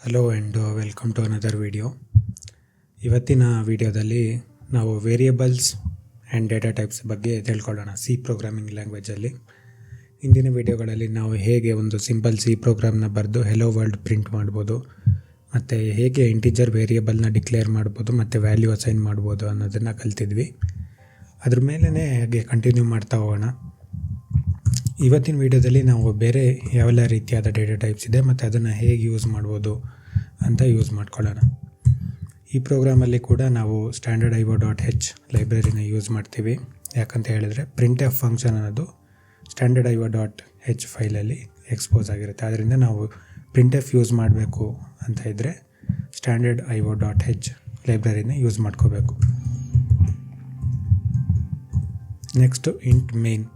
Hello and welcome to another video. ಇವತ್ತಿನ ವಿಡಿಯೋದಲ್ಲಿ ನಾವು ವೇರಿಯೇಬಲ್ಸ್ ಆ್ಯಂಡ್ ಡೇಟಾ ಟೈಪ್ಸ್ ಬಗ್ಗೆ ತಿಳ್ಕೊಳ್ಳೋಣ ಸಿ ಪ್ರೋಗ್ರಾಮಿಂಗ್ ಲ್ಯಾಂಗ್ವೇಜಲ್ಲಿ. ಹಿಂದಿನ ವಿಡಿಯೋಗಳಲ್ಲಿ ನಾವು ಹೇಗೆ ಒಂದು ಸಿಂಪಲ್ ಸಿ ಪ್ರೋಗ್ರಾಮ್ನ ಬರೆದು ಹೆಲೋ ವರ್ಲ್ಡ್ ಪ್ರಿಂಟ್ ಮಾಡ್ಬೋದು, ಮತ್ತು ಹೇಗೆ ಇಂಟಿಜರ್ ವೇರಿಯೇಬಲ್ನ ಡಿಕ್ಲೇರ್ ಮಾಡ್ಬೋದು ಮತ್ತು ವ್ಯಾಲ್ಯೂ ಅಸೈನ್ ಮಾಡ್ಬೋದು ಅನ್ನೋದನ್ನು ಕಲ್ತಿದ್ವಿ. ಅದ್ರ ಮೇಲೇ ಹಾಗೆ ಕಂಟಿನ್ಯೂ ಮಾಡ್ತಾ ಹೋಗೋಣ. ಇವತ್ತಿನ ವಿಡಿಯೋದಲ್ಲಿ ನಾವು ಬೇರೆ ಯಾವೆಲ್ಲ ರೀತಿಯಾದ ಡೇಟಾ ಟೈಪ್ಸ್ ಇದೆ ಮತ್ತು ಅದನ್ನು ಹೇಗೆ ಯೂಸ್ ಮಾಡ್ಬೋದು ಅಂತ ಯೂಸ್ ಮಾಡ್ಕೊಳ್ಳೋಣ. ಈ ಪ್ರೋಗ್ರಾಮಲ್ಲಿ ಕೂಡ ನಾವು ಸ್ಟ್ಯಾಂಡರ್ಡ್ IO.h ಲೈಬ್ರರಿನ ಯೂಸ್ ಮಾಡ್ತೀವಿ. ಯಾಕಂತ ಹೇಳಿದ್ರೆ printf ಫಂಕ್ಷನ್ ಅನ್ನೋದು ಸ್ಟ್ಯಾಂಡರ್ಡ್ IO.h ಫೈಲಲ್ಲಿ ಎಕ್ಸ್ಪೋಸ್ ಆಗಿರುತ್ತೆ. ಆದ್ದರಿಂದ ನಾವು printf ಯೂಸ್ ಮಾಡಬೇಕು ಅಂತ ಇದ್ದರೆ ಸ್ಟ್ಯಾಂಡರ್ಡ್ IO.h ಲೈಬ್ರರಿನ ಯೂಸ್ ಮಾಡ್ಕೋಬೇಕು. Next int main.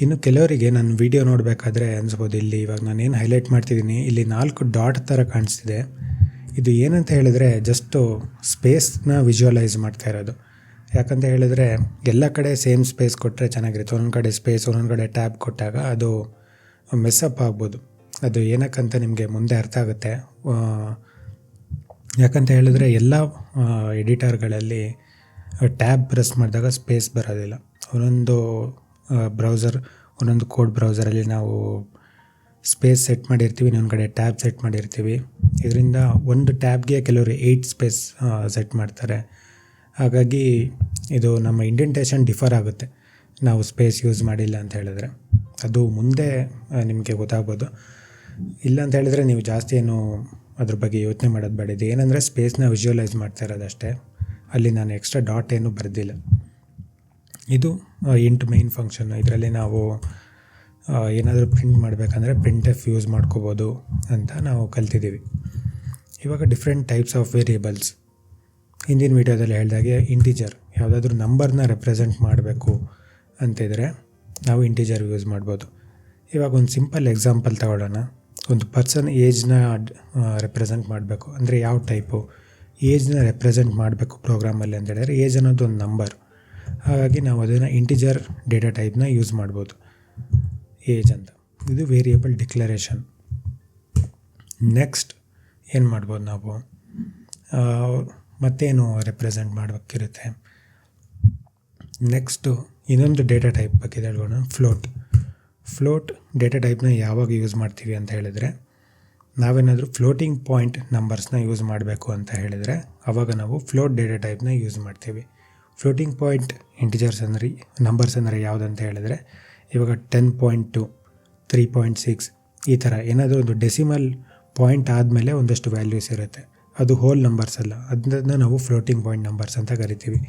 ಇನ್ನು ಕೆಲವರಿಗೆ ನನ್ನ ವಿಡಿಯೋ ನೋಡಬೇಕಾದ್ರೆ ಅನಿಸ್ಬೋದು, ಇಲ್ಲಿ ಇವಾಗ ನಾನೇನು ಹೈಲೈಟ್ ಮಾಡ್ತಿದ್ದೀನಿ ಇಲ್ಲಿ 4 ಡಾಟ್ ಥರ ಕಾಣಿಸ್ತಿದೆ. ಇದು ಏನಂತ ಹೇಳಿದ್ರೆ ಜಸ್ಟು ಸ್ಪೇಸ್ನ ವಿಜುವಲೈಸ್ ಮಾಡ್ತಾ ಇರೋದು. ಯಾಕಂತ ಹೇಳಿದ್ರೆ ಎಲ್ಲ ಕಡೆ ಸೇಮ್ ಸ್ಪೇಸ್ ಕೊಟ್ಟರೆ ಚೆನ್ನಾಗಿರುತ್ತೆ. ಒಂದೊಂದು ಕಡೆ ಸ್ಪೇಸ್, ಒಂದೊಂದು ಕಡೆ ಟ್ಯಾಬ್ ಕೊಟ್ಟಾಗ ಅದು ಮೆಸ್ಸಪ್ ಆಗ್ಬೋದು. ಅದು ಏನಕ್ಕಂತ ನಿಮಗೆ ಮುಂದೆ ಅರ್ಥ ಆಗುತ್ತೆ. ಯಾಕಂತ ಹೇಳಿದ್ರೆ ಎಲ್ಲ ಎಡಿಟರ್ಗಳಲ್ಲಿ ಟ್ಯಾಬ್ ಪ್ರೆಸ್ ಮಾಡಿದಾಗ ಸ್ಪೇಸ್ ಬರೋದಿಲ್ಲ. ಒಂದೊಂದು ಕೋಡ್ ಬ್ರೌಸರಲ್ಲಿ ನಾವು ಸ್ಪೇಸ್ ಸೆಟ್ ಮಾಡಿರ್ತೀವಿ, ಇನ್ನೊಂದು ಕಡೆ ಟ್ಯಾಬ್ ಸೆಟ್ ಮಾಡಿರ್ತೀವಿ. ಇದರಿಂದ ಒಂದು ಟ್ಯಾಬ್ಗೆ ಕೆಲವರು 8 ಸ್ಪೇಸ್ ಸೆಟ್ ಮಾಡ್ತಾರೆ. ಹಾಗಾಗಿ ಇದು ನಮ್ಮ ಇಂಡೆಂಟೇಷನ್ ಡಿಫರ್ ಆಗುತ್ತೆ ನಾವು ಸ್ಪೇಸ್ ಯೂಸ್ ಮಾಡಿಲ್ಲ ಅಂತ ಹೇಳಿದ್ರೆ. ಅದು ಮುಂದೆ ನಿಮಗೆ ಗೊತ್ತಾಗ್ಬೋದು. ಇಲ್ಲ ಅಂತ ಹೇಳಿದ್ರೆ ನೀವು ಜಾಸ್ತಿ ಏನು ಅದ್ರ ಬಗ್ಗೆ ಯೋಚನೆ ಮಾಡೋದು ಬೇಡ. ಇದು ಏನಂದರೆ ಸ್ಪೇಸ್ನ ವಿಜುವಲೈಸ್ ಮಾಡ್ತಾ ಇರೋದಷ್ಟೇ. ಅಲ್ಲಿ ನಾನು ಎಕ್ಸ್ಟ್ರಾ ಡಾಟ್ ಏನು ಬರೆದಿಲ್ಲ. ಇದು ಇಂಟ್ ಮೈನ್ ಫಂಕ್ಷನ್ನು. ಇದರಲ್ಲಿ ನಾವು ಏನಾದರೂ ಪ್ರಿಂಟ್ ಮಾಡಬೇಕಂದ್ರೆ printf ಯೂಸ್ ಮಾಡ್ಕೋಬೋದು ಅಂತ ನಾವು ಕಲ್ತಿದ್ದೀವಿ. ಇವಾಗ ಡಿಫ್ರೆಂಟ್ ಟೈಪ್ಸ್ ಆಫ್ ವೇರಿಯೇಬಲ್ಸ್. ಹಿಂದಿನ ವೀಡಿಯೋದಲ್ಲಿ ಹೇಳಿದಾಗೆ ಇಂಟಿಜರ್ ಯಾವುದಾದ್ರೂ ನಂಬರ್ನ ರೆಪ್ರೆಸೆಂಟ್ ಮಾಡಬೇಕು ಅಂತಿದ್ರೆ ನಾವು ಇಂಟಿಜರ್ ಯೂಸ್ ಮಾಡ್ಬೋದು. ಇವಾಗ ಒಂದು ಸಿಂಪಲ್ ಎಕ್ಸಾಂಪಲ್ ತಗೊಳ್ಳೋಣ. ಒಂದು ಪರ್ಸನ್ ಏಜ್ನ ರೆಪ್ರೆಸೆಂಟ್ ಮಾಡಬೇಕು ಅಂದರೆ ಯಾವ ಟೈಪು ಏಜ್ನ ರೆಪ್ರೆಸೆಂಟ್ ಮಾಡಬೇಕು ಪ್ರೋಗ್ರಾಮಲ್ಲಿ ಅಂತ ಹೇಳಿದ್ರೆ ಏಜ್ ಅನ್ನೋದು ಒಂದು ನಂಬರ್. ಹಾಗಾಗಿ ನಾವು ಅದನ್ನು ಇಂಟಿಜರ್ ಡೇಟಾ ಟೈಪ್ನ ಯೂಸ್ ಮಾಡ್ಬೋದು, ಏಜ್ ಅಂತ. ಇದು ವೇರಿಯೇಬಲ್ ಡಿಕ್ಲರೇಷನ್. ನೆಕ್ಸ್ಟ್ ಏನು ಮಾಡ್ಬೋದು ನಾವು, ಮತ್ತೇನು ರೆಪ್ರೆಸೆಂಟ್ ಮಾಡಬೇಕಿರುತ್ತೆ. ನೆಕ್ಸ್ಟು ಇನ್ನೊಂದು ಡೇಟಾ ಟೈಪ್ ಬಗ್ಗೆ ಹೇಳ್ಬೋಣ, ಫ್ಲೋಟ್ ಡೇಟಾ ಟೈಪ್ನ ಯಾವಾಗ ಯೂಸ್ ಮಾಡ್ತೀವಿ ಅಂತ ಹೇಳಿದರೆ, ನಾವೇನಾದರೂ ಫ್ಲೋಟಿಂಗ್ ಪಾಯಿಂಟ್ ನಂಬರ್ಸ್ನ ಯೂಸ್ ಮಾಡಬೇಕು ಅಂತ ಹೇಳಿದರೆ ಆವಾಗ ನಾವು ಫ್ಲೋಟ್ ಡೇಟಾ ಟೈಪ್ನ ಯೂಸ್ ಮಾಡ್ತೀವಿ. ಫ್ಲೋಟಿಂಗ್ ಪಾಯಿಂಟ್ ನಂಬರ್ಸ್ ಅಂದರೆ ಯಾವುದಂತ ಹೇಳಿದ್ರೆ ಇವಾಗ 10.2, 3.6 ಈ ಥರ ಏನಾದರೂ ಒಂದು ಡೆಸಿಮಲ್ ಪಾಯಿಂಟ್ ಆದಮೇಲೆ ಒಂದಷ್ಟು ವ್ಯಾಲ್ಯೂಸ್ ಇರುತ್ತೆ. ಅದು ಹೋಲ್ ನಂಬರ್ಸ್ ಅಲ್ಲ, ಅದನ್ನ ನಾವು ಫ್ಲೋಟಿಂಗ್ ಪಾಯಿಂಟ್ ನಂಬರ್ಸ್ ಅಂತ ಕರಿತೀವಿ.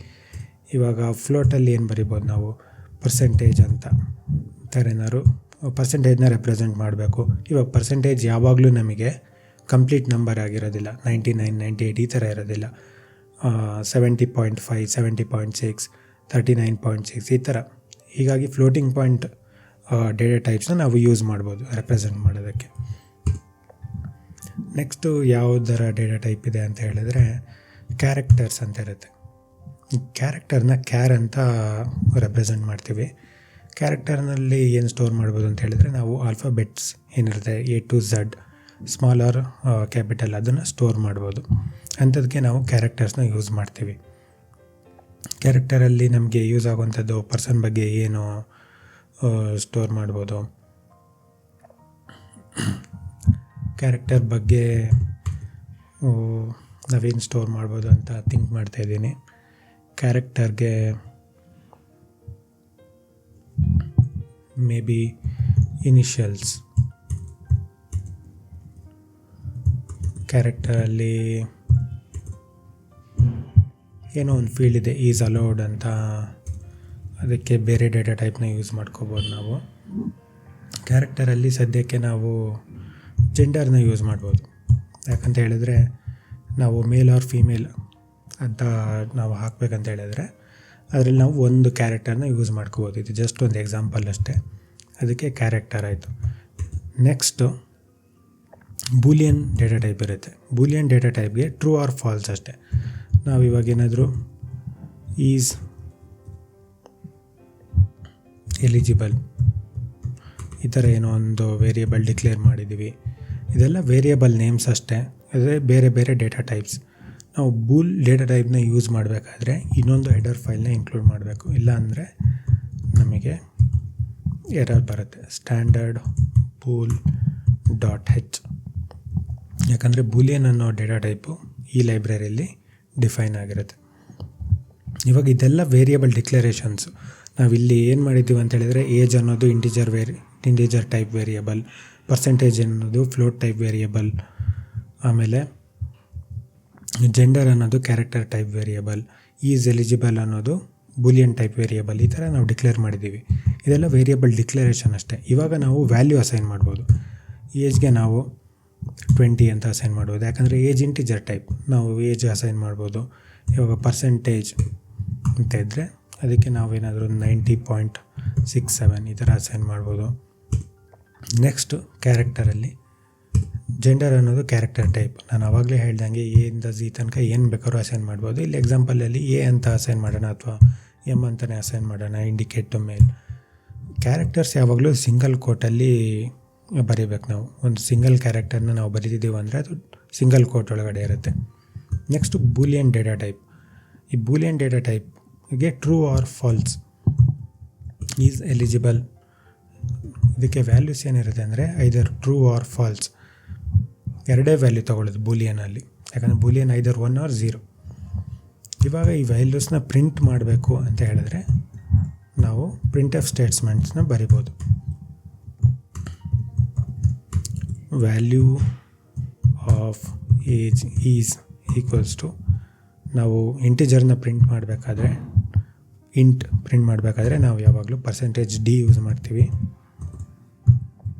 ಇವಾಗ ಫ್ಲೋಟಲ್ಲಿ ಏನು ಬರಿಬೋದು ನಾವು, ಪರ್ಸೆಂಟೇಜ್ ಅಂತ ಥರ ಏನಾದ್ರು ಪರ್ಸೆಂಟೇಜ್ನ ರೆಪ್ರೆಸೆಂಟ್ ಮಾಡಬೇಕು. ಇವಾಗ ಪರ್ಸೆಂಟೇಜ್ ಯಾವಾಗಲೂ ನಮಗೆ ಕಂಪ್ಲೀಟ್ ನಂಬರ್ ಆಗಿರೋದಿಲ್ಲ, 99, 98 ಈ ಥರ ಇರೋದಿಲ್ಲ. 70.5, 70.6, 39.6 ಈ ಥರ. ಹೀಗಾಗಿ ಫ್ಲೋಟಿಂಗ್ ಪಾಯಿಂಟ್ ಡೇಟಾ ಟೈಪ್ಸ್ನ ನಾವು ಯೂಸ್ ಮಾಡ್ಬೋದು ರೆಪ್ರೆಸೆಂಟ್ ಮಾಡೋದಕ್ಕೆ. ನೆಕ್ಸ್ಟು ಯಾವುದರ ಡೇಟಾ ಟೈಪ್ ಇದೆ ಅಂತ ಹೇಳಿದ್ರೆ ಕ್ಯಾರೆಕ್ಟರ್ಸ್ ಅಂತ ಇರುತ್ತೆ. ಕ್ಯಾರೆಕ್ಟರ್ನ ಕ್ಯಾರ್ ಅಂತ ರೆಪ್ರೆಸೆಂಟ್ ಮಾಡ್ತೀವಿ. ಕ್ಯಾರೆಕ್ಟರ್ನಲ್ಲಿ ಏನು ಸ್ಟೋರ್ ಮಾಡ್ಬೋದು ಅಂತ ಹೇಳಿದ್ರೆ ನಾವು ಆಲ್ಫಾಬೆಟ್ಸ್ ಏನಿರುತ್ತೆ A to Z, small or capital, ಅದನ್ನು ಸ್ಟೋರ್ ಮಾಡ್ಬೋದು. ಅಂಥದ್ದಕ್ಕೆ ನಾವು ಕ್ಯಾರೆಕ್ಟರ್ಸ್ನ ಯೂಸ್ ಮಾಡ್ತೀವಿ. ಕ್ಯಾರೆಕ್ಟರಲ್ಲಿ ನಮಗೆ ಯೂಸ್ ಆಗುವಂಥದ್ದು ಪರ್ಸನ್ ಬಗ್ಗೆ ಏನು ಸ್ಟೋರ್ ಮಾಡ್ಬೋದು, ಕ್ಯಾರೆಕ್ಟರ್ ಬಗ್ಗೆ ನಾವೇನು ಸ್ಟೋರ್ ಮಾಡ್ಬೋದು ಅಂತ ಥಿಂಕ್ ಮಾಡ್ತಾಯಿದ್ದೀನಿ. ಕ್ಯಾರೆಕ್ಟರ್ಗೆ ಮೇ ಬಿ ಇನಿಷಿಯಲ್ಸ್. ಕ್ಯಾರೆಕ್ಟರಲ್ಲಿ ಏನೋ ಒಂದು ಫೀಲ್ಡ್ ಇದೆ, ಈಸ್ ಅಲೌಡ್ ಅಂತ, ಅದಕ್ಕೆ ಬೇರೆ ಡೇಟಾ ಟೈಪ್ನ ಯೂಸ್ ಮಾಡ್ಕೋಬೋದು ನಾವು. ಕ್ಯಾರೆಕ್ಟರಲ್ಲಿ ಸದ್ಯಕ್ಕೆ ನಾವು ಜೆಂಡರ್ನ ಯೂಸ್ ಮಾಡ್ಬೋದು. ಯಾಕಂತ ಹೇಳಿದ್ರೆ ನಾವು ಮೇಲ್ ಆರ್ ಫೀಮೇಲ್ ಅಂತ ನಾವು ಹಾಕಬೇಕಂತ ಹೇಳಿದ್ರೆ ಅದರಲ್ಲಿ ನಾವು ಒಂದು ಕ್ಯಾರೆಕ್ಟರ್ನ ಯೂಸ್ ಮಾಡ್ಕೋಬೋದು. ಇದು ಜಸ್ಟ್ ಒಂದು ಎಕ್ಸಾಂಪಲ್ ಅಷ್ಟೇ, ಅದಕ್ಕೆ ಕ್ಯಾರೆಕ್ಟರ್ ಆಯಿತು. ನೆಕ್ಸ್ಟು ಬೂಲಿಯನ್ ಡೇಟಾ ಟೈಪ್ ಇರುತ್ತೆ. ಬೂಲಿಯನ್ ಡೇಟಾ ಟೈಪ್ಗೆ ಟ್ರೂ ಆರ್ ಫಾಲ್ಸ್ ಅಷ್ಟೇ. ನಾವು ಇವಾಗ ಏನಾದರೂ ಈಸ್ ಎಲಿಜಿಬಲ್ ಈ ಥರ ಏನೋ ಒಂದು ವೇರಿಯೇಬಲ್ ಡಿಕ್ಲೇರ್ ಮಾಡಿದ್ದೀವಿ. ಇದೆಲ್ಲ ವೇರಿಯಬಲ್ ನೇಮ್ಸ್ ಅಷ್ಟೇ, ಅದೇ ಬೇರೆ ಬೇರೆ ಡೇಟಾ ಟೈಪ್ಸ್. ನಾವು ಬೂಲ್ ಡೇಟಾ ಟೈಪ್ನ ಯೂಸ್ ಮಾಡಬೇಕಾದ್ರೆ ಇನ್ನೊಂದು ಹೆಡರ್ ಫೈಲ್ನ ಇನ್ಕ್ಲೂಡ್ ಮಾಡಬೇಕು, ಇಲ್ಲ ನಮಗೆ ಎರರ್ ಬರುತ್ತೆ. ಸ್ಟ್ಯಾಂಡರ್ಡ್ ಬೂಲ್ .h, ಯಾಕಂದರೆ ಬೂಲಿಯನ್ ಅನ್ನೋ ಡೇಟಾ ಟೈಪು ಈ ಲೈಬ್ರರಿಯಲ್ಲಿ ಡಿಫೈನ್ ಆಗಿರುತ್ತೆ. ಇವಾಗ ಇದೆಲ್ಲ ವೇರಿಯಬಲ್ ಡಿಕ್ಲರೇಷನ್ಸು. ನಾವಿಲ್ಲಿ ಏನು ಮಾಡಿದ್ದೀವಿ ಅಂತ ಹೇಳಿದರೆ, ಏಜ್ ಅನ್ನೋದು ಇಂಟಿಜರ್ ಟೈಪ್ ವೇರಿಯಬಲ್, ಪರ್ಸೆಂಟೇಜ್ ಅನ್ನೋದು ಫ್ಲೋಟ್ ಟೈಪ್ ವೇರಿಯಬಲ್, ಆಮೇಲೆ ಜೆಂಡರ್ ಅನ್ನೋದು character type variable, is eligible ಅನ್ನೋದು ಬೂಲಿಯನ್ ಟೈಪ್ ವೇರಿಯಬಲ್. ಈ ಥರ ನಾವು ಡಿಕ್ಲೇರ್ ಮಾಡಿದ್ದೀವಿ. ಇದೆಲ್ಲ ವೇರಿಯಬಲ್ ಡಿಕ್ಲರೇಷನ್ ಅಷ್ಟೇ. ಇವಾಗ ನಾವು ವ್ಯಾಲ್ಯೂ ಅಸೈನ್ ಮಾಡ್ಬೋದು. ಏಜ್ಗೆ ನಾವು 20 ಅಂತ ಅಸೈನ್ ಮಾಡ್ಬೋದು, ಯಾಕಂದರೆ ಏಜ್ ಇಂಟಿಜರ್ ಟೈಪ್, ನಾವು ಏಜ್ ಅಸೈನ್ ಮಾಡ್ಬೋದು. ಇವಾಗ ಪರ್ಸೆಂಟೇಜ್ ಅಂತ ಇದ್ದರೆ ಅದಕ್ಕೆ ನಾವೇನಾದರೂ 90.67 ಈ ಥರ ಅಸೈನ್ ಮಾಡ್ಬೋದು. ನೆಕ್ಸ್ಟು ಕ್ಯಾರೆಕ್ಟರಲ್ಲಿ ಜೆಂಡರ್ ಅನ್ನೋದು ಕ್ಯಾರೆಕ್ಟರ್ ಟೈಪ್. ನಾನು ಆವಾಗಲೇ ಹೇಳ್ದಂಗೆ ಎ ಇಂದ Z ತನಕ ಏನು ಬೇಕಾದ್ರೂ ಅಸೈನ್ ಮಾಡ್ಬೋದು. ಇಲ್ಲಿ ಎಕ್ಸಾಂಪಲಲ್ಲಿ ಎ ಅಂತ ಅಸೈನ್ ಮಾಡೋಣ ಅಥವಾ ಎಮ್ ಅಂತಲೇ ಅಸೈನ್ ಮಾಡೋಣ, ಇಂಡಿಕೇಟ್ ಟು ಮೇಲ್. ಕ್ಯಾರೆಕ್ಟರ್ಸ್ ಯಾವಾಗಲೂ ಸಿಂಗಲ್ ಕೋಟಲ್ಲಿ ಬರೀಬೇಕು. ನಾವು ಒಂದು ಸಿಂಗಲ್ ಕ್ಯಾರೆಕ್ಟರ್ನ ನಾವು ಬರೀತಿದ್ದೀವಿ ಅಂದರೆ ಅದು ಸಿಂಗಲ್ ಕೋಟ್ ಒಳಗಡೆ ಇರುತ್ತೆ. Next boolean data type. ಈ ಬೂಲಿಯನ್ ಡೇಟಾ ಟೈಪ್ಗೆ true or false, is eligible, ಇದಕ್ಕೆ ವ್ಯಾಲ್ಯೂಸ್ ಏನಿರುತ್ತೆ ಅಂದರೆ ಐದರ್ ಟ್ರೂ ಆರ್ ಫಾಲ್ಸ್, ಎರಡೇ ವ್ಯಾಲ್ಯೂ ತೊಗೊಳ್ಳೋದು ಬೂಲಿಯನಲ್ಲಿ, ಯಾಕಂದರೆ ಬೂಲಿಯನ್ ಐದರ್ 1 or 0. ಇವಾಗ ಈ ವ್ಯಾಲ್ಯೂಸ್ನ ಪ್ರಿಂಟ್ ಮಾಡಬೇಕು ಅಂತ ಹೇಳಿದ್ರೆ ನಾವು ಪ್ರಿಂಟ್ ಎಫ್ ಸ್ಟೇಟ್ಸ್ಮೆಂಟ್ಸ್ನ ಬರಿಬೋದು. Value of age is equals to, ನಾವು ಇಂಟಿಜರ್ನ ಪ್ರಿಂಟ್ ಮಾಡಬೇಕಾದ್ರೆ ಪ್ರಿಂಟ್ ಮಾಡಬೇಕಾದ್ರೆ ನಾವು ಯಾವಾಗಲೂ %d ಯೂಸ್ ಮಾಡ್ತೀವಿ.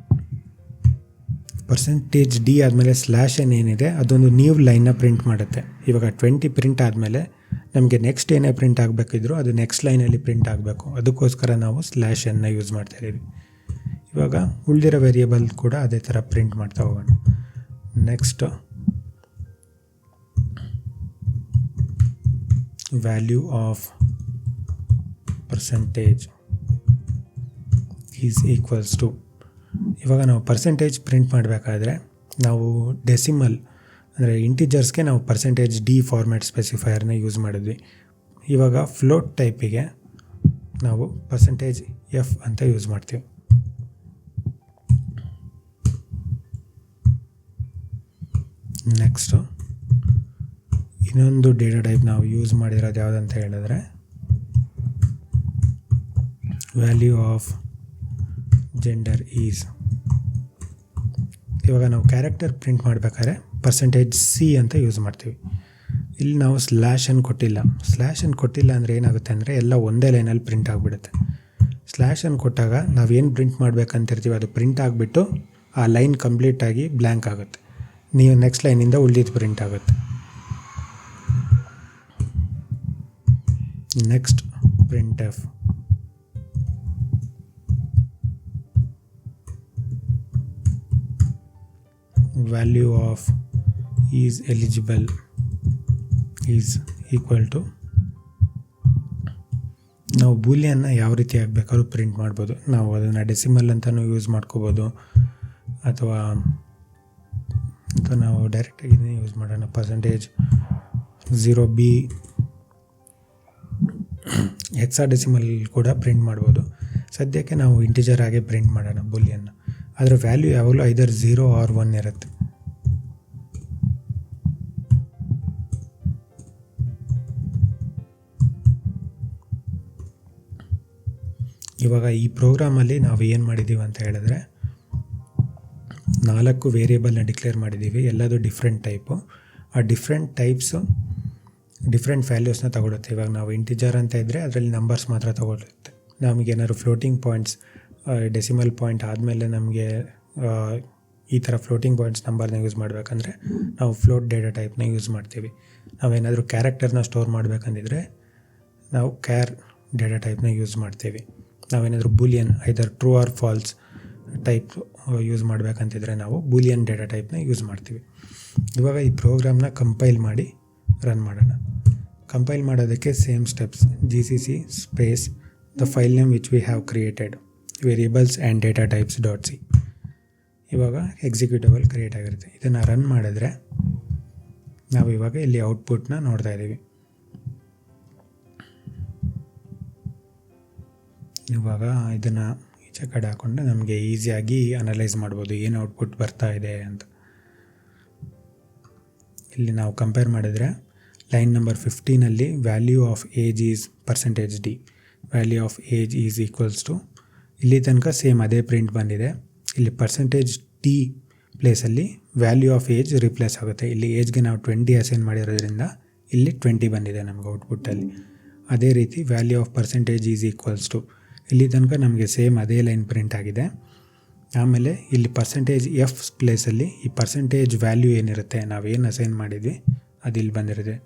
%d ಆದಮೇಲೆ /n ಏನಿದೆ ಅದೊಂದು ನ್ಯೂ ಲೈನ್ನ ಪ್ರಿಂಟ್ ಮಾಡುತ್ತೆ. ಇವಾಗ 20 ಪ್ರಿಂಟ್ ಆದಮೇಲೆ ನಮಗೆ ನೆಕ್ಸ್ಟ್ ಏನೇ ಪ್ರಿಂಟ್ ಆಗಬೇಕಿದ್ರೂ ಅದು ನೆಕ್ಸ್ಟ್ ಲೈನಲ್ಲಿ ಪ್ರಿಂಟ್ ಆಗಬೇಕು. ಅದಕ್ಕೋಸ್ಕರ ನಾವು /n ಯೂಸ್ ಮಾಡ್ತಾ ಇದ್ದೀವಿ. ಇವಾಗ ಉಳಿದಿರೋ ವೇರಿಯಬಲ್ ಕೂಡ ಅದೇ ಥರ ಪ್ರಿಂಟ್ ಮಾಡ್ತಾ ಹೋಗೋಣ. Next value of % is equals to, ಇವಾಗ ನಾವು ಪರ್ಸೆಂಟೇಜ್ ಪ್ರಿಂಟ್ ಮಾಡಬೇಕಾದ್ರೆ ನಾವು ಡೆಸಿಮಲ್ ಅಂದರೆ ಇಂಟಿಜರ್ಸ್ಗೆ ನಾವು %d ಫಾರ್ಮ್ಯಾಟ್ ಸ್ಪೆಸಿಫೈಯರ್ನ ಯೂಸ್ ಮಾಡಿದ್ವಿ. ಇವಾಗ ಫ್ಲೋಟ್ ಟೈಪಿಗೆ ನಾವು %f ಅಂತ ಯೂಸ್ ಮಾಡ್ತೀವಿ. ನೆಕ್ಸ್ಟು ಇನ್ನೊಂದು ಡೇಟಾ ಟೈಪ್ ನಾವು ಯೂಸ್ ಮಾಡಿರೋದು ಯಾವುದಂತ ಹೇಳಿದ್ರೆ ವ್ಯಾಲ್ಯೂ ಆಫ್ ಜೆಂಡರ್ ಈಸ್. ಇವಾಗ ನಾವು ಕ್ಯಾರೆಕ್ಟರ್ ಪ್ರಿಂಟ್ ಮಾಡಬೇಕಾದ್ರೆ %c ಅಂತ ಯೂಸ್ ಮಾಡ್ತೀವಿ. ಇಲ್ಲಿ ನಾವು /n ಕೊಟ್ಟಿಲ್ಲ. /n ಕೊಟ್ಟಿಲ್ಲ ಅಂದರೆ ಏನಾಗುತ್ತೆ ಅಂದರೆ ಎಲ್ಲ ಒಂದೇ ಲೈನಲ್ಲಿ ಪ್ರಿಂಟ್ ಆಗಿಬಿಡುತ್ತೆ. /n ಕೊಟ್ಟಾಗ ನಾವೇನು ಪ್ರಿಂಟ್ ಮಾಡಬೇಕಂತಿರ್ತೀವಿ ಅದು ಪ್ರಿಂಟ್ ಆಗಿಬಿಟ್ಟು ಆ ಲೈನ್ ಕಂಪ್ಲೀಟಾಗಿ ಬ್ಲ್ಯಾಂಕ್ ಆಗುತ್ತೆ. ನೀವು ನೆಕ್ಸ್ಟ್ ಲೈನಿಂದ ಉಳಿದಿದ್ದು ಪ್ರಿಂಟ್ ಆಗುತ್ತೆ. Next print f, value of is eligible is equal to, ನಾವು ಬೂಲಿಯನ್ನ ಯಾವ ರೀತಿ ಆಗಬೇಕಾದ್ರೂ ಪ್ರಿಂಟ್ ಮಾಡ್ಬೋದು. ನಾವು ಅದನ್ನು ಡೆಸಿಮಲ್ ಅಂತಲೂ ಯೂಸ್ ಮಾಡ್ಕೋಬೋದು ಅಥವಾ ನಾವು ಡೈರೆಕ್ಟಾಗಿ ಇದನ್ನೇ ಯೂಸ್ ಮಾಡೋಣ. %0b ಹೆಕ್ಸಾಡೆಸಿಮಲ್ ಕೂಡ ಪ್ರಿಂಟ್ ಮಾಡ್ಬೋದು. ಸದ್ಯಕ್ಕೆ ನಾವು ಇಂಟಿಜರ್ ಆಗಿ ಪ್ರಿಂಟ್ ಮಾಡೋಣ ಬೂಲಿಯನ್ನ. ಅದರ ವ್ಯಾಲ್ಯೂ ಯಾವಾಗಲೂ ಐದರ್ 0 or 1 ಇರುತ್ತೆ. ಇವಾಗ ಈ ಪ್ರೋಗ್ರಾಮಲ್ಲಿ ನಾವು ಏನು ಮಾಡಿದ್ದೀವಿ ಅಂತ ಹೇಳಿದ್ರೆ 4 ವೇರಿಯೇಬಲ್ನ ಡಿಕ್ಲೇರ್ ಮಾಡಿದ್ದೀವಿ. ಎಲ್ಲದು ಡಿಫ್ರೆಂಟ್ ಟೈಪು. ಆ ಡಿಫ್ರೆಂಟ್ ಟೈಪ್ಸು ಡಿಫ್ರೆಂಟ್ ವ್ಯಾಲ್ಯೂಸ್ನ ತಗೊಳುತ್ತೆ. ಇವಾಗ ನಾವು ಇಂಟಿಜರ್ ಅಂತ ಇದ್ದರೆ ಅದರಲ್ಲಿ ನಂಬರ್ಸ್ ಮಾತ್ರ ತಗೊಳುತ್ತೆ. ನಮಗೇನಾದ್ರು ಫ್ಲೋಟಿಂಗ್ ಪಾಯಿಂಟ್ಸ್ ಡೆಸಿಮಲ್ ಪಾಯಿಂಟ್ ಆದಮೇಲೆ ನಮಗೆ ಈ ಥರ ಫ್ಲೋಟಿಂಗ್ ಪಾಯಿಂಟ್ಸ್ ನಂಬರ್ನ ಯೂಸ್ ಮಾಡಬೇಕಂದ್ರೆ ನಾವು ಫ್ಲೋಟ್ ಡೇಟಾ ಟೈಪ್ನ ಯೂಸ್ ಮಾಡ್ತೀವಿ. ನಾವೇನಾದರೂ ಕ್ಯಾರೆಕ್ಟರ್ನ ಸ್ಟೋರ್ ಮಾಡಬೇಕಂದಿದ್ರೆ ನಾವು ಕ್ಯಾರ್ ಡೇಟಾ ಟೈಪ್ನ ಯೂಸ್ ಮಾಡ್ತೀವಿ. ನಾವೇನಾದರೂ boolean either true or false type use ಮಾಡಬೇಕಂತಿದ್ರೆ ನಾವು ಬೂಲಿಯನ್ ಡೇಟಾ ಟೈಪ್ನ ಯೂಸ್ ಮಾಡ್ತೀವಿ. ಇವಾಗ ಈ ಪ್ರೋಗ್ರಾಮ್ನ ಕಂಪೈಲ್ ಮಾಡಿ ರನ್ ಮಾಡೋಣ. ಕಂಪೈಲ್ ಮಾಡೋದಕ್ಕೆ same steps, GCC space the file name which we have created variables and data types .c. ಇವಾಗ ಎಕ್ಸಿಕ್ಯೂಟಬಲ್ ಕ್ರಿಯೇಟ್ ಆಗಿರುತ್ತೆ. ಇದನ್ನು ರನ್ ಮಾಡಿದ್ರೆ ನಾವು ಇವಾಗ ಇಲ್ಲಿ ಔಟ್ಪುಟ್ನ ನೋಡ್ತಾ ಇದ್ದೀವಿ. ಇವಾಗ ಇದನ್ನು ಈಚೆ ಕಡೆ ಹಾಕ್ಕೊಂಡು ನಮಗೆ ಈಸಿಯಾಗಿ ಅನಲೈಸ್ ಮಾಡ್ಬೋದು ಏನು ಔಟ್ಪುಟ್ ಬರ್ತಾ ಇದೆ ಅಂತ. ಇಲ್ಲಿ ನಾವು ಕಂಪೇರ್ ಮಾಡಿದರೆ line number 15 value of age is %d, value of age is equals to, ಇಲ್ಲಿ ತನಕ ಸೇಮ್ ಅದೇ ಪ್ರಿಂಟ್ ಬಂದಿದೆ. ಇಲ್ಲಿ %t ಪ್ಲೇಸಲ್ಲಿ ವ್ಯಾಲ್ಯೂ ಆಫ್ ಏಜ್ ರಿಪ್ಲೇಸ್ ಆಗುತ್ತೆ. ಇಲ್ಲಿ ಏಜ್ಗೆ ನಾವು 20 ಅಸೈನ್ ಮಾಡಿರೋದ್ರಿಂದ ಇಲ್ಲಿ 20 ಬಂದಿದೆ ನಮಗೆ ಔಟ್ಪುಟ್ಟಲ್ಲಿ. ಅದೇ ರೀತಿ value of % is equals to, ಇಲ್ಲಿ ತನಕ ನಮಗೆ ಸೇಮ್ ಅದೇ ಲೈನ್ ಪ್ರಿಂಟ್ ಆಗಿದೆ. ಆಮೇಲೆ ಇಲ್ಲಿ %f ಪ್ಲೇಸಲ್ಲಿ ಈ % ವ್ಯಾಲ್ಯೂ ಏನಿರುತ್ತೆ, ನಾವೇನು ಅಸೈನ್ ಮಾಡಿದ್ವಿ ಅದು ಇಲ್ಲಿ ಬಂದಿರುತ್ತೆ.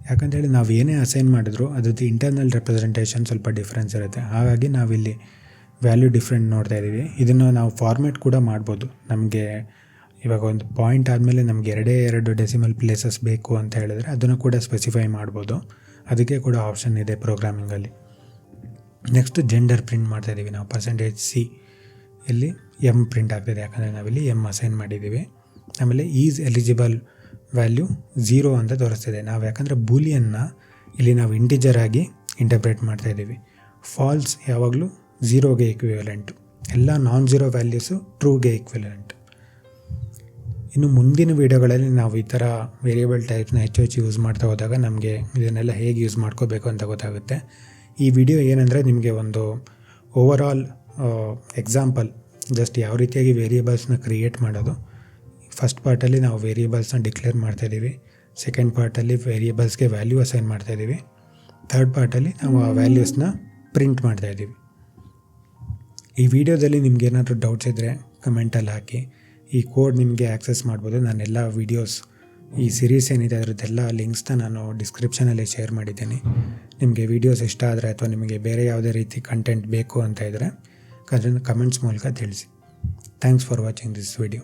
ಯಾಕಂತೇಳಿ ನಾವು ಏನೇ ಅಸೈನ್ ಮಾಡಿದ್ರು ಅದ್ರದ್ದು ಇಂಟರ್ನಲ್ ರೆಪ್ರೆಸೆಂಟೇಷನ್ ಸ್ವಲ್ಪ ಡಿಫ್ರೆನ್ಸ್ ಇರುತ್ತೆ. ಹಾಗಾಗಿ ನಾವಿಲ್ಲಿ ವ್ಯಾಲ್ಯೂ ಡಿಫ್ರೆಂಟ್ ನೋಡ್ತಾ ಇದ್ದೀವಿ. ಇದನ್ನು ನಾವು ಫಾರ್ಮೇಟ್ ಕೂಡ ಮಾಡ್ಬೋದು. ನಮಗೆ ಇವಾಗ ಒಂದು ಪಾಯಿಂಟ್ ಆದಮೇಲೆ ನಮಗೆ 2 ಡೆಸಿಮಲ್ ಪ್ಲೇಸಸ್ ಬೇಕು ಅಂತ ಹೇಳಿದ್ರೆ ಅದನ್ನು ಕೂಡ ಸ್ಪೆಸಿಫೈ ಮಾಡ್ಬೋದು. ಅದಕ್ಕೆ ಕೂಡ ಆಪ್ಷನ್ ಇದೆ ಪ್ರೋಗ್ರಾಮಿಂಗಲ್ಲಿ. ನೆಕ್ಸ್ಟ್ ಜೆಂಡರ್ ಪ್ರಿಂಟ್ ಮಾಡ್ತಾ ಇದ್ದೀವಿ ನಾವು. %c ಇಲ್ಲಿ m ಪ್ರಿಂಟ್ ಆಗ್ತಿದೆ, ಯಾಕಂದರೆ ನಾವಿಲ್ಲಿ m ಅಸೈನ್ ಮಾಡಿದ್ದೀವಿ. ಆಮೇಲೆ ಈಸ್ ಎಲಿಜಿಬಲ್ ವ್ಯಾಲ್ಯೂ 0 ಅಂತ ತೋರಿಸ್ತಿದೆ. ನಾವು ಯಾಕಂದರೆ ಬೂಲಿಯನ್ನ ಇಲ್ಲಿ ನಾವು ಇಂಟಿಜರ್ ಆಗಿ ಇಂಟರ್ಪ್ರೇಟ್ ಮಾಡ್ತಾ ಇದ್ದೀವಿ. ಫಾಲ್ಸ್ ಯಾವಾಗಲೂ 0ಗೆ ಈಕ್ವಿವೆಲೆಂಟು, ಎಲ್ಲ ನಾನ್ ಝೀರೋ ವ್ಯಾಲ್ಯೂಸು ಟ್ರೂಗೆ ಈಕ್ವಿವೆಲೆಂಟ್. ಇನ್ನು ಮುಂದಿನ ವೀಡಿಯೋಗಳಲ್ಲಿ ನಾವು ಈ ಥರ ವೇರಿಯಬಲ್ ಟೈಪ್ಸ್ನ ಹೆಚ್ಚು ಯೂಸ್ ಮಾಡ್ತಾ ಹೋದಾಗ ನಮಗೆ ಇದನ್ನೆಲ್ಲ ಹೇಗೆ ಯೂಸ್ ಮಾಡ್ಕೋಬೇಕು ಅಂತ ಗೊತ್ತಾಗುತ್ತೆ. ಈ ವಿಡಿಯೋ ಏನಂದರೆ ನಿಮಗೆ ಒಂದು ಓವರಾಲ್ ಎಕ್ಸಾಂಪಲ್, ಜಸ್ಟ್ ಯಾವ ರೀತಿಯಾಗಿ ವೇರಿಯಬಲ್ಸ್ನ ಕ್ರಿಯೇಟ್ ಮಾಡೋದು. ಫಸ್ಟ್ ಪಾರ್ಟಲ್ಲಿ ನಾವು ವೇರಿಯಬಲ್ಸ್ನ ಡಿಕ್ಲೇರ್ ಮಾಡ್ತಾಯಿದ್ದೀವಿ. ಸೆಕೆಂಡ್ ಪಾರ್ಟಲ್ಲಿ ವೇರಿಯಬಲ್ಸ್ಗೆ ವ್ಯಾಲ್ಯೂ ಅಸೈನ್ ಮಾಡ್ತಾಯಿದ್ದೀವಿ. ಥರ್ಡ್ ಪಾರ್ಟಲ್ಲಿ ನಾವು ಆ ವ್ಯಾಲ್ಯೂಸ್ನ ಪ್ರಿಂಟ್ ಮಾಡ್ತಾಯಿದ್ದೀವಿ. ಈ ವಿಡಿಯೋದಲ್ಲಿ ನಿಮ್ಗೆ ಏನಾದರೂ ಡೌಟ್ಸ್ ಇದ್ದರೆ ಕಮೆಂಟಲ್ಲಿ ಹಾಕಿ. ಈ ಕೋಡ್ ನಿಮಗೆ ಆ್ಯಕ್ಸೆಸ್ ಮಾಡ್ಬೋದು. ನಾನೆಲ್ಲ ವೀಡಿಯೋಸ್, ಈ ಸಿರೀಸ್ ಏನಿದೆ ಅದರದ್ದೆಲ್ಲ ಲಿಂಕ್ಸ್ನ ನಾನು ಡಿಸ್ಕ್ರಿಪ್ಷನಲ್ಲಿ ಶೇರ್ ಮಾಡಿದ್ದೀನಿ. ನಿಮಗೆ ವೀಡಿಯೋಸ್ ಇಷ್ಟ ಆದರೆ ಅಥವಾ ನಿಮಗೆ ಬೇರೆ ಯಾವುದೇ ರೀತಿ ಕಂಟೆಂಟ್ ಬೇಕು ಅಂತ ಇದ್ದರೆ ಅದನ್ನು ಕಮೆಂಟ್ಸ್ ಮೂಲಕ ತಿಳಿಸಿ. Thanks for watching this video.